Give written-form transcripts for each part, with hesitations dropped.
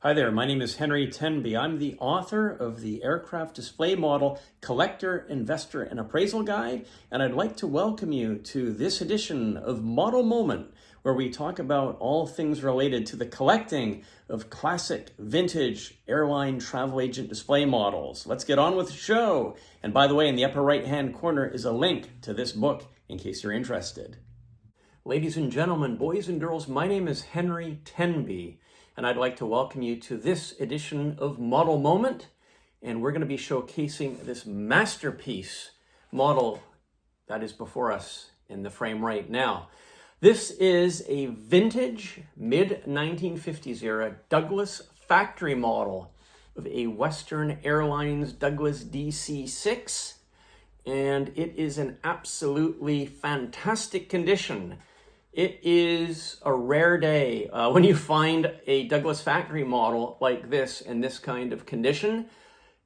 Hi there, my name is Henry Tenby. I'm the author of the Aircraft Display Model Collector, Investor, and Appraisal Guide, and I'd like to welcome you to this edition of Model Moment, where we talk about all things related to the collecting of classic, vintage airline travel agent display models. Let's get on with the show. And by the way, in the upper right-hand corner is a link to this book in case you're interested. Ladies and gentlemen, boys and girls, my name is Henry Tenby. And I'd like to welcome you to this edition of Model Moment. And we're going to be showcasing this masterpiece model that is before us in the frame right now. This is a vintage mid-1950s era Douglas factory model of a Western Airlines Douglas DC-6. And it is in absolutely fantastic condition. It is a rare day when you find a Douglas factory model like this in this kind of condition.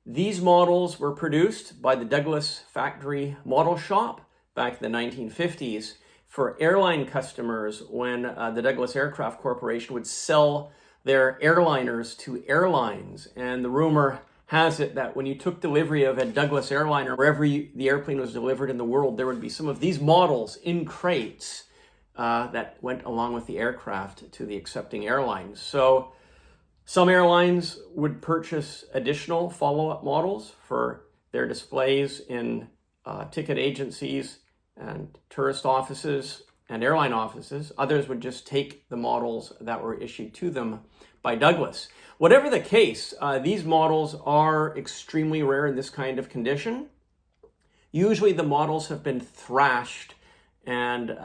These models were produced by the Douglas factory model shop back in the 1950s for airline customers when the Douglas Aircraft Corporation would sell their airliners to airlines. And the rumor has it that when you took delivery of a Douglas airliner, wherever the airplane was delivered in the world, there would be some of these models in crates that went along with the aircraft to the accepting airlines. So some airlines would purchase additional follow-up models for their displays in ticket agencies and tourist offices and airline offices. Others would just take the models that were issued to them by Douglas. Whatever the case, these models are extremely rare in this kind of condition. Usually the models have been thrashed and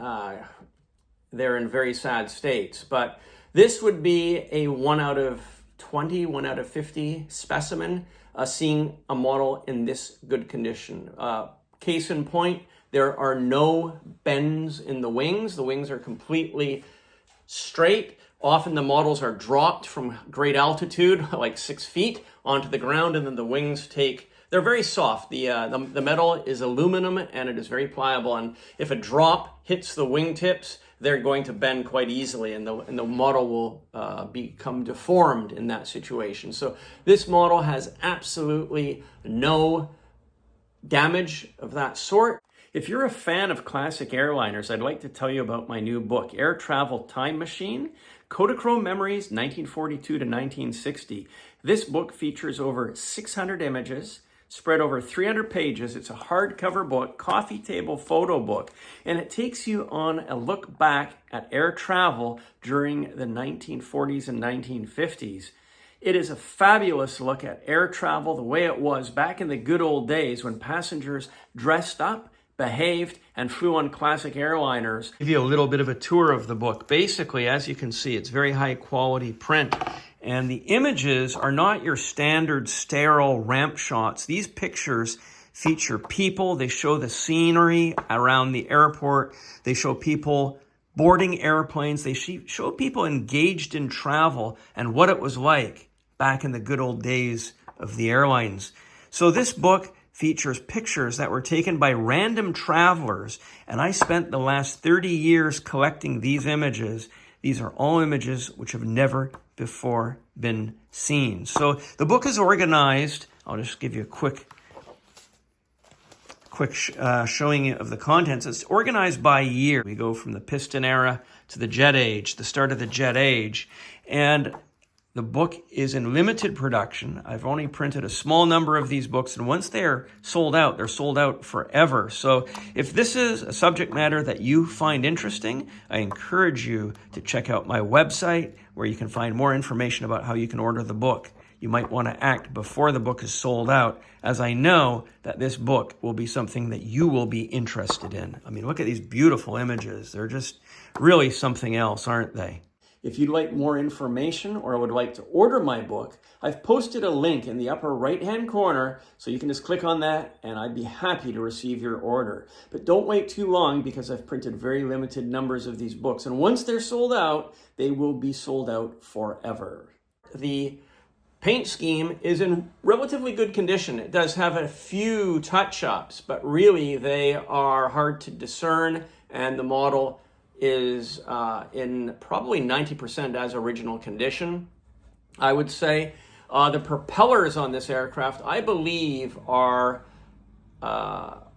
they're in very sad states, but this would be a 1 out of 20, 1 out of 50 specimen, seeing a model in this good condition. Case in point, there are no bends in the wings. The wings are completely straight. Often the models are dropped from great altitude, like 6 feet, onto the ground, and then the wings they're very soft. The metal is aluminum and it is very pliable, and if a drop hits the wingtips, they're going to bend quite easily, and the model will become deformed in that situation. So this model has absolutely no damage of that sort. If you're a fan of classic airliners, I'd like to tell you about my new book, Air Travel Time Machine, Kodachrome Memories, 1942 to 1960. This book features over 600 images, spread over 300 pages. It's a hardcover book, coffee table photo book, and it takes you on a look back at air travel during the 1940s and 1950s. It is a fabulous look at air travel the way it was back in the good old days when passengers dressed up, behaved, and flew on classic airliners. I'll give you a little bit of a tour of the book. Basically, as you can see, it's very high quality print. And the images are not your standard sterile ramp shots. These pictures feature people. They show the scenery around the airport. They show people boarding airplanes. They show people engaged in travel and what it was like back in the good old days of the airlines. So this book features pictures that were taken by random travelers, and I spent the last 30 years collecting these images. These are all images which have never before been seen. So the book is organized. I'll just give you a quick showing of the contents. It's organized by year. We go from the piston era to the jet age, the start of the jet age. And the book is in limited production. I've only printed a small number of these books, and once they're sold out forever. So if this is a subject matter that you find interesting, I encourage you to check out my website where you can find more information about how you can order the book. You might want to act before the book is sold out, as I know that this book will be something that you will be interested in. I mean, look at these beautiful images. They're just really something else, aren't they? If you'd like more information or would like to order my book, I've posted a link in the upper right-hand corner, so you can just click on that and I'd be happy to receive your order. But don't wait too long because I've printed very limited numbers of these books. And once they're sold out, they will be sold out forever. The paint scheme is in relatively good condition. It does have a few touch-ups, but really they are hard to discern, and the model is in probably 90% as original condition. I would say. The propellers on this aircraft, I believe, are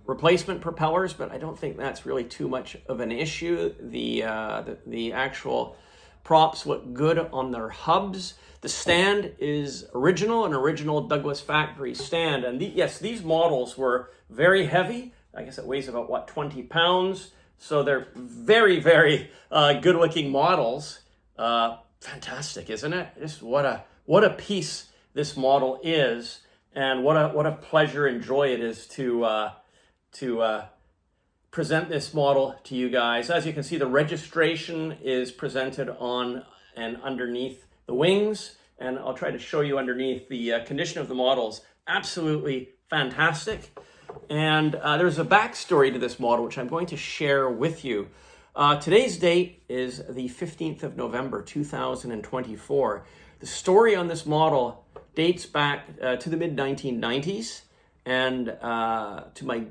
replacement propellers, but I don't think that's really too much of an issue. The actual props look good on their hubs. The stand is an original Douglas factory stand. And yes, these models were very heavy. I guess it weighs about, what, 20 pounds. So they're very, very good looking models. Fantastic, isn't it? Just what a piece this model is, and what a pleasure and joy it is to present this model to you guys. As you can see, the registration is presented on and underneath the wings, and I'll try to show you underneath. The condition of the models, absolutely fantastic. And there's a backstory to this model, which I'm going to share with you. Today's date is the 15th of November, 2024. The story on this model dates back to the mid-1990s, and to my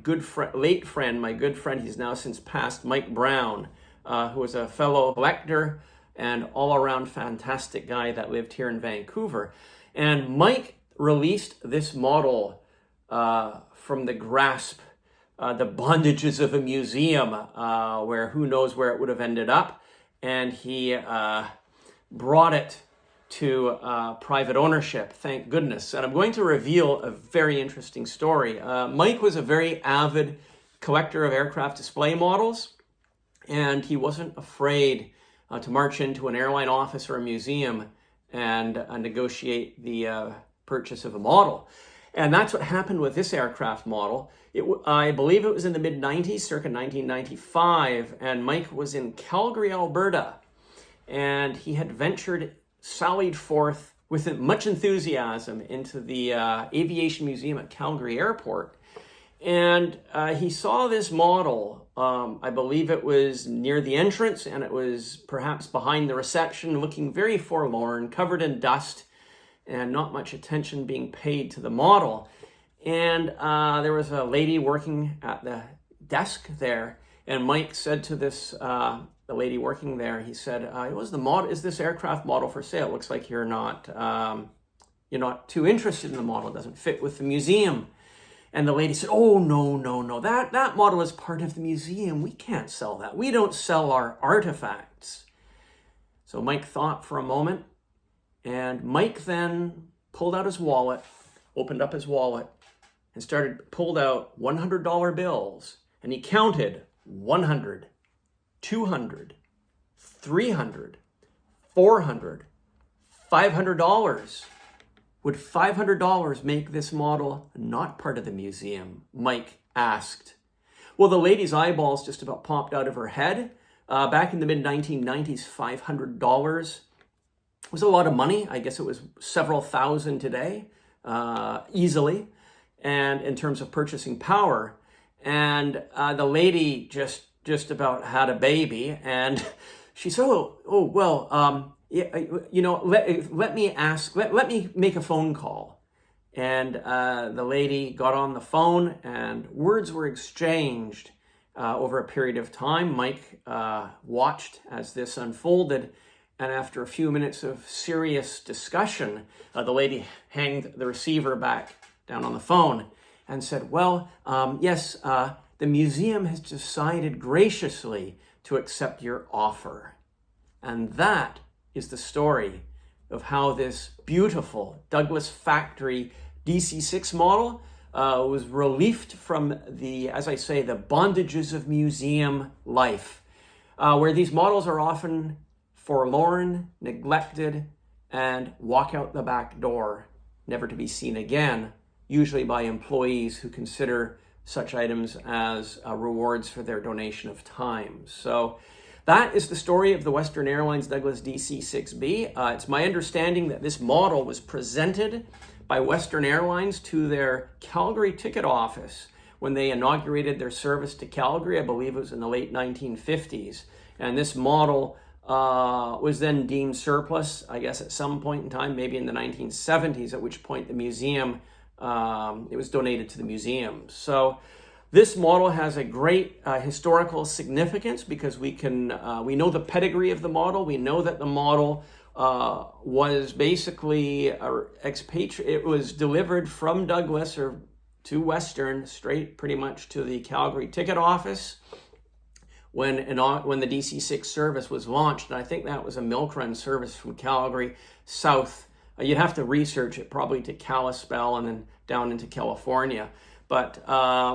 late friend, he's now since passed, Mike Brown, who was a fellow collector and all-around fantastic guy that lived here in Vancouver. And Mike released this model from the grasp, the bondages of a museum, where who knows where it would have ended up. And he brought it to private ownership, thank goodness. And I'm going to reveal a very interesting story. Mike was a very avid collector of aircraft display models, and he wasn't afraid to march into an airline office or a museum and negotiate the purchase of a model. And that's what happened with this aircraft model. I believe it was in the mid-90s, circa 1995, and Mike was in Calgary, Alberta, and he had sallied forth with much enthusiasm into the Aviation Museum at Calgary Airport. And he saw this model. I believe it was near the entrance, and it was perhaps behind the reception, looking very forlorn, covered in dust, and not much attention being paid to the model. And there was a lady working at the desk there, and Mike said to the lady working there, he said, is this aircraft model for sale? Looks like you're not too interested in the model. It doesn't fit with the museum. And the lady said, oh, no. That model is part of the museum. We can't sell that. We don't sell our artifacts. So Mike thought for a moment, and Mike then pulled out his wallet, opened up his wallet, and pulled out $100 bills. And he counted 100, 200, 300, 400, $500. Would $500 make this model not part of the museum? Mike asked. Well, the lady's eyeballs just about popped out of her head. Back in the mid-1990s, $500 was a lot of money. I guess it was several thousand today, easily, and in terms of purchasing power. And the lady just about had a baby, and she said, let me make a phone call. And the lady got on the phone, and words were exchanged over a period of time. Mike watched as this unfolded, and after a few minutes of serious discussion, the lady hanged the receiver back down on the phone and said, yes, the museum has decided graciously to accept your offer. And that is the story of how this beautiful Douglas factory DC-6 model was relieved from the bondages of museum life, where these models are often forlorn, neglected, and walk out the back door, never to be seen again, usually by employees who consider such items as rewards for their donation of time. So that is the story of the Western Airlines Douglas DC-6B. It's my understanding that this model was presented by Western Airlines to their Calgary ticket office when they inaugurated their service to Calgary. I believe it was in the late 1950s. And this model was then deemed surplus, I guess, at some point in time, maybe in the 1970s, at which point the museum, it was donated to the museum. So this model has a great historical significance because we know the pedigree of the model. We know that the model was basically it was delivered from Douglas or to Western, straight pretty much to the Calgary ticket office when the DC-6 service was launched. And I think that was a milk run service from Calgary south. You'd have to research it, probably to Kalispell and then down into California. But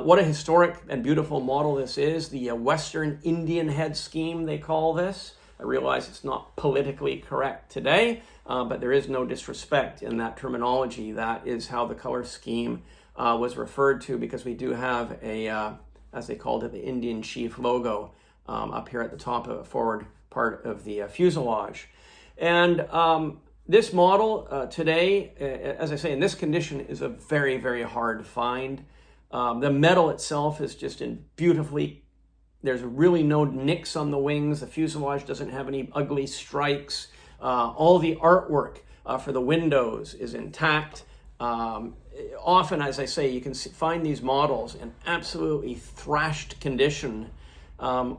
what a historic and beautiful model this is. The Western Indian head scheme, they call this. I realize it's not politically correct today, but there is no disrespect in that terminology. That is how the color scheme was referred to, because we do have a, as they called it, the Indian Chief logo up here at the top of the forward part of the fuselage. And this model today, as I say, in this condition, is a very, very hard find. The metal itself is just in beautifully, there's really no nicks on the wings. The fuselage doesn't have any ugly strikes. All the artwork for the windows is intact. Often, as I say, you can find these models in absolutely thrashed condition,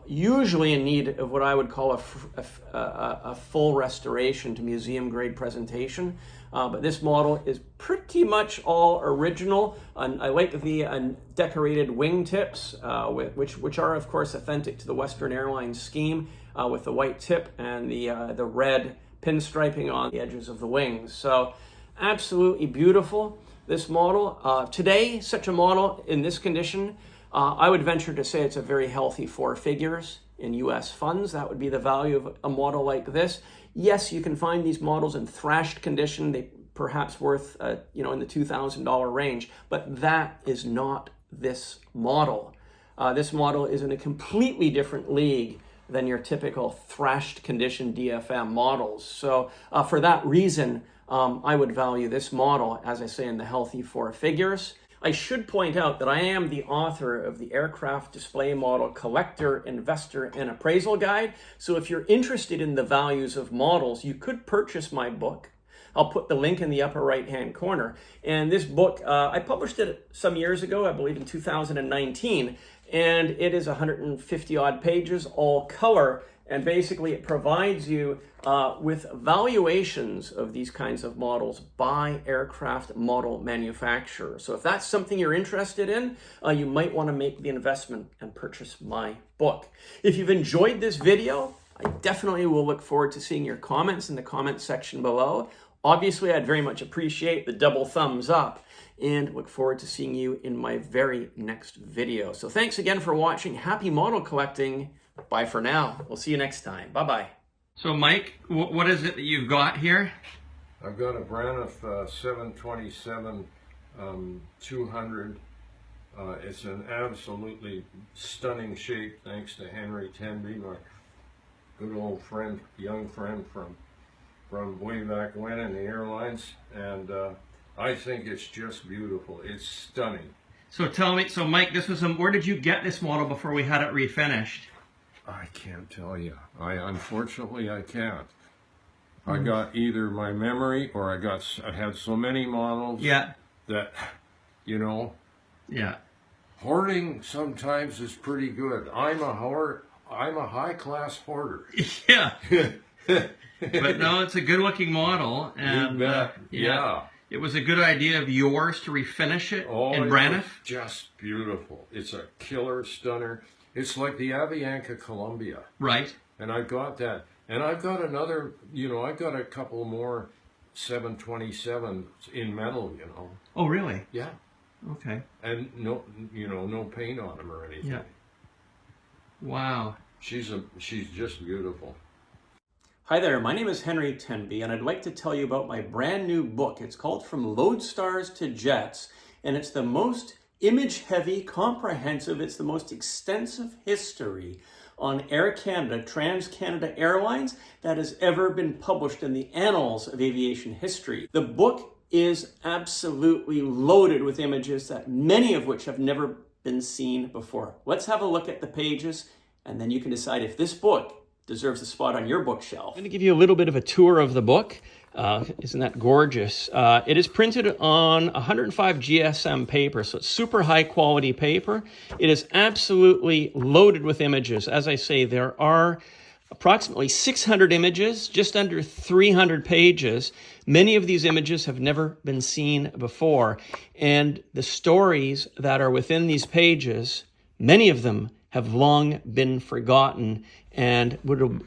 usually in need of what I would call a full restoration to museum grade presentation. But this model is pretty much all original. And I like the decorated wingtips, which are of course authentic to the Western Airlines scheme, with the white tip and the red pinstriping on the edges of the wings. So absolutely beautiful, this model. Today, such a model in this condition, I would venture to say it's a very healthy 4 figures in US funds. That would be the value of a model like this. Yes, you can find these models in thrashed condition. They perhaps worth, in the $2,000 range, but that is not this model. This model is in a completely different league than your typical thrashed condition DFM models. So for that reason, I would value this model, as I say, in the healthy 4 figures. I should point out that I am the author of the Aircraft Display Model Collector, Investor, and Appraisal Guide. So if you're interested in the values of models, you could purchase my book. I'll put the link in the upper right-hand corner. And this book, I published it some years ago, I believe in 2019, and it is 150 odd pages, all color. And basically it provides you with valuations of these kinds of models by aircraft model manufacturers. So if that's something you're interested in, you might want to make the investment and purchase my book. If you've enjoyed this video, I definitely will look forward to seeing your comments in the comment section below. Obviously, I'd very much appreciate the double thumbs up, and look forward to seeing you in my very next video. So thanks again for watching. Happy model collecting. Bye for now. We'll see you next time. Bye-bye. So Mike, what is it that you've got here? I've got a Braniff 727 200. It's an absolutely stunning shape, thanks to Henry Tenby, my good old friend, young friend from way back when in the Airlines. And I think it's just beautiful. It's stunning. So tell me, so Mike, this was where did you get this model before we had it refinished? I can't tell you. Unfortunately I can't. I got either my memory or I had so many models. Yeah. That, Yeah. Hoarding sometimes is pretty good. I'm a high class hoarder. Yeah. But no, it's a good looking model, and yeah. It was a good idea of yours to refinish it in Braniff. Just beautiful. It's a killer stunner. It's like the Avianca Columbia. Right. And I got that. And I've got another, I've got a couple more 727s in metal, Oh, really? Yeah. Okay. And no paint on them or anything. Yeah. Wow. She's just beautiful. Hi there, my name is Henry Tenby, and I'd like to tell you about my brand new book. It's called From Lodestars to Jets, and it's the most image-heavy, comprehensive, it's the most extensive history on Air Canada, Trans-Canada Airlines that has ever been published in the annals of aviation history. The book is absolutely loaded with images, that many of which have never been seen before. Let's have a look at the pages, and then you can decide if this book deserves a spot on your bookshelf. I'm going to give you a little bit of a tour of the book. Isn't that gorgeous? It is printed on 105 GSM paper, so it's super high quality paper. It is absolutely loaded with images. As I say, there are approximately 600 images, just under 300 pages. Many of these images have never been seen before. And the stories that are within these pages, many of them have long been forgotten. And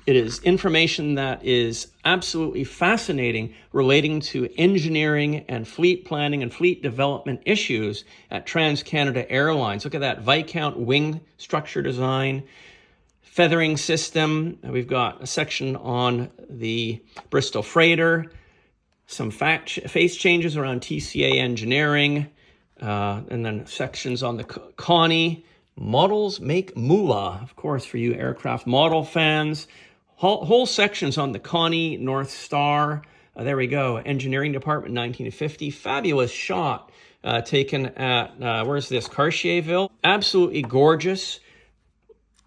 it is information that is absolutely fascinating relating to engineering and fleet planning and fleet development issues at Canada Airlines. Look at that Viscount wing structure design, feathering system. We've got a section on the Bristol Freighter, some face changes around TCA engineering, and then sections on the Connie. Models make moolah, of course, for you aircraft model fans. Whole sections on the Connie North Star. There we go. Engineering Department, 1950. Fabulous shot taken at, where's this? Cartierville. Absolutely gorgeous.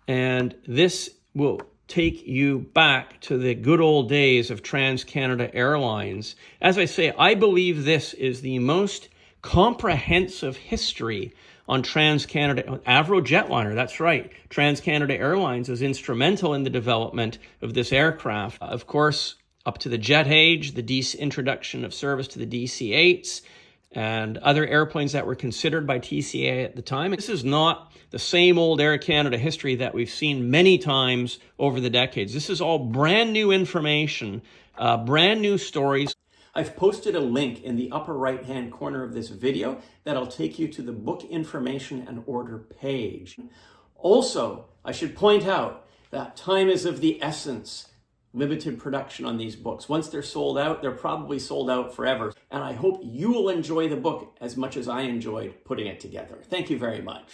And this will take you back to the good old days of Canada Airlines. As I say, I believe this is the most comprehensive history on Canada, Avro jetliner, that's right. Canada Airlines is instrumental in the development of this aircraft. Of course, up to the jet age, the introduction of service to the DC-8s, and other airplanes that were considered by TCA at the time. This is not the same old Air Canada history that we've seen many times over the decades. This is all brand new information, brand new stories. I've posted a link in the upper right-hand corner of this video that'll take you to the book information and order page. Also, I should point out that time is of the essence. Limited production on these books. Once they're sold out, they're probably sold out forever. And I hope you will enjoy the book as much as I enjoyed putting it together. Thank you very much.